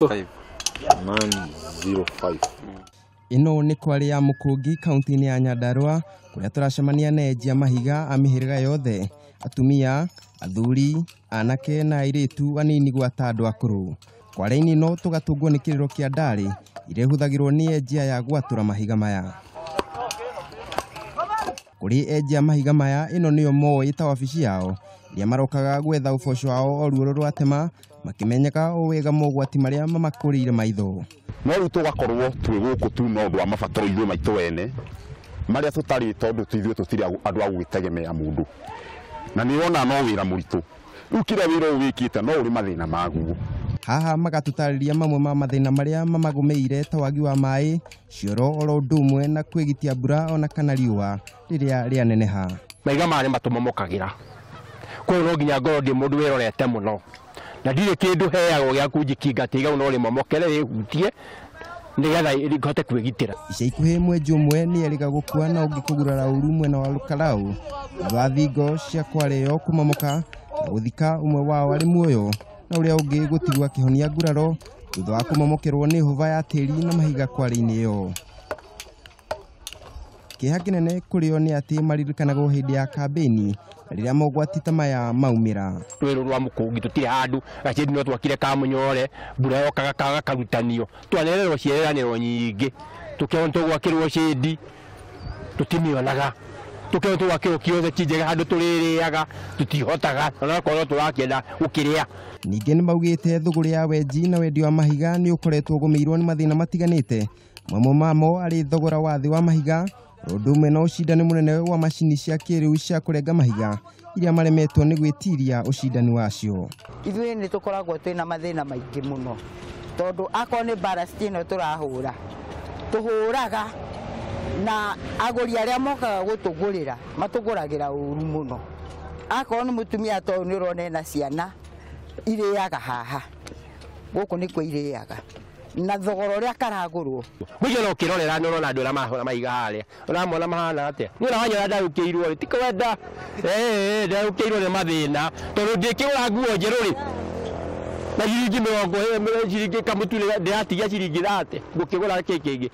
905. Ino ni kwari ya Mukungi kaunti-ini ya Nyandarua kuria turacemania na enjia mahiga a mihiriga yothe, atumia, athuri, anake na airitu anini gwata andu akuru. Kwari-ini no tugatungwo ni kiriro kia ndari iria ihuthagirwo ni enjia ya gwatura mahiga maya. Kuri enjia mahiga maya ino niyo moĩ ta wabici yao iria marokaga gwetha uboco wao o ruo rwatema makimenyeka o wega mogwati maria mamakũrĩire maitho. No riu tugakorwo twi guku tu no ndwa mabataro ithuĩ maitũ wene maria tutari tondu ithuĩ tutiri andu a gwĩtegemea mundu na ni wona no wĩra mũritũ riu kira wĩra ũyũ wĩkĩte no ũrĩ mathĩna maguo. Haha magatũtarĩria mamwe ma mathĩna maria mamagũmĩire ta wagi wa maĩ, cioro oro ũndũ ũmwe na kwĩgitia mbura ona kana riũa rĩrĩa rĩaneneha. Mahiga maya nĩmatũmomokagira koguo no nginya ngorwo ndĩ mũndũ wĩrorete mũno na ndirĩ kĩndũ heagwo gĩa kũnjikinga tiga no rĩmomokere rĩhutie nigetha rĩhote kwĩgitĩra. Ica ikuhĩ mwenji ũmwe nĩerĩga gũkua na ũngĩ kũgurara ũru mwena wa Lukarau thutha thingo cia kware ĩyo kũmomoka na gũthika ũmwe wao arĩ muoyo na ũrĩa ũngĩ gũtigwo akĩhonia nguraro thutha wa kũmomokerwo nĩ hũva ya tĩri na mahiga kware-inĩ ĩyo. Kĩeha kĩnene kũrĩo nĩ atĩ maririkanagwo hĩndĩ ya kambĩini rĩrĩa mogwati ta maya maumĩra. Rwĩrũ rwa Mukungi tũtirĩ handũ gacĩndi no twakire Kamunyore mbura yokaga gakarutanio twanererwo ciĩranĩro nyingĩ tũkĩona tũgwakĩrwo cĩndi tũtimĩonaga tũkĩona tũgwakĩrwo kĩothe kinjega handũ tũrĩrĩaga tũtihotaga ona korwo tũrakĩenda gũkĩrĩa. Ningĩ nĩ maugĩte thũgũrĩ ya wenji na wendia wa mahiga nĩ ũkoretwo ũgũmĩirwo nĩ mathĩna matiganĩte, mamwe mamo arĩ thogora wa thĩ wa mahiga ũndũ ũmwe na ũcindani mũnene wa macini cia kĩrĩu cia kũrenga mahiga iria maremetwo nĩ gwĩtiria ũcindani wacio. Ithuĩ nĩ tũkoragwo twĩna mathĩna maingĩ mũno tondũ akorwo nĩ mbaraciti ĩno tũrahũra tũhũraga na agũri arĩa mokaga gũtũgũrĩra matũgũragĩra ũru mũno. Akorwo nĩ mũtumia tondũ nĩ ũrona ena ciana irĩaga haha gũkũ nĩkuo irĩaga na thogora ũrĩa karagũrwo. Mũico no ũkĩrorera nĩ ũrona andũ arĩa mahũra mahiga harĩa ũramona mahana atĩa nĩ ũrona wanyona ndarũkĩirwo ti kwenda ndarũkĩirwo nĩ mathĩna tondũ ndĩkĩgũra nguo njerũ-rĩ na ciringi mĩrongo ciringi kamũtu ndĩratigia ciringi 30 ngũkĩgũra kĩngĩ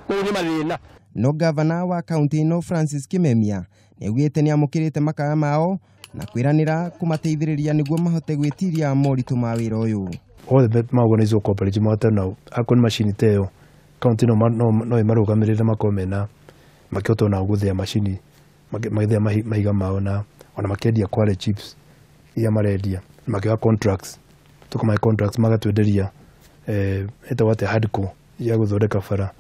koguo nĩ mathĩna. No gavana wa kaunti ĩno Francis Kimemia nĩaugĩte nĩamũkĩrĩte makaya mao na kwĩranĩra kũmateithĩrĩria nĩguo mahote gwĩtiria moritũ ma wĩra ũyũ. All the organized cooperative matter now akon machine teo county no imarugamĩrĩre makomena makĩoto na gũthĩa machine magĩthĩa mahiga mao na ona makendia kware chips iria marendia makĩga contracts tukoma contracts magatwenderia eta wate hardcore ya gũthondeka bara.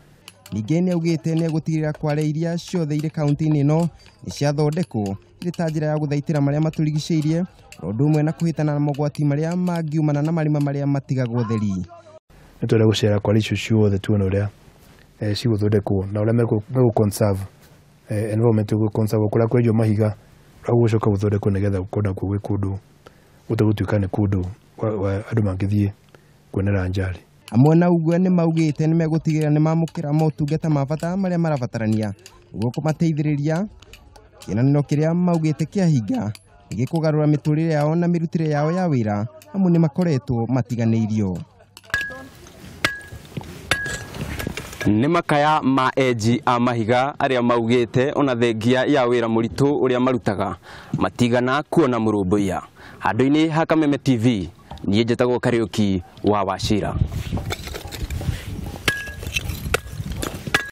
Ningĩ nĩaugĩte nĩegũtigĩrĩra kware iria ciothe irĩ kaunti-inĩ ĩno nĩciathondekwo irĩ ta njĩra ya gũthaitĩra marĩa matũrigicĩirie ũndũ ũmwe na kũhĩtana na mogwati marĩa mangiumana na marima marĩa matigagwo theri. Nĩtũrenda gũcera kware icio ciothe tuone ũrĩa cigũthondekwo na ũrĩa megũ-conserve environment gũ-conserve kũrĩa kwenjwo mahiga gũcoka gũthondekwo nĩgetha gũkorwo gwĩ kũndũ gũtagũtuĩka nĩ kũndũ andũ mangĩthiĩ kuonera njari. Amwe na ũguo nĩ maugĩte nĩ megũtigĩrĩra nĩ mamũkĩra motungata ma bata marĩa marabatarania nĩguo kũmateithĩrĩria. Kĩonanĩro kĩrĩa maugĩte kĩahinga gĩkũgarũra mĩtũrĩre yao na mĩrutĩre yao ya wĩra amwe nĩ makoretwo matiganĩirio. Nĩ makaya ma enji a mahiga arĩa maugĩte ona thengia ya wĩra mũritũ ũrĩa marutaga matigana kuona mũrũmbũiya. Handũ-inĩ ha Kameme TV niĩ njĩtagwo Kariuki wa Wachira.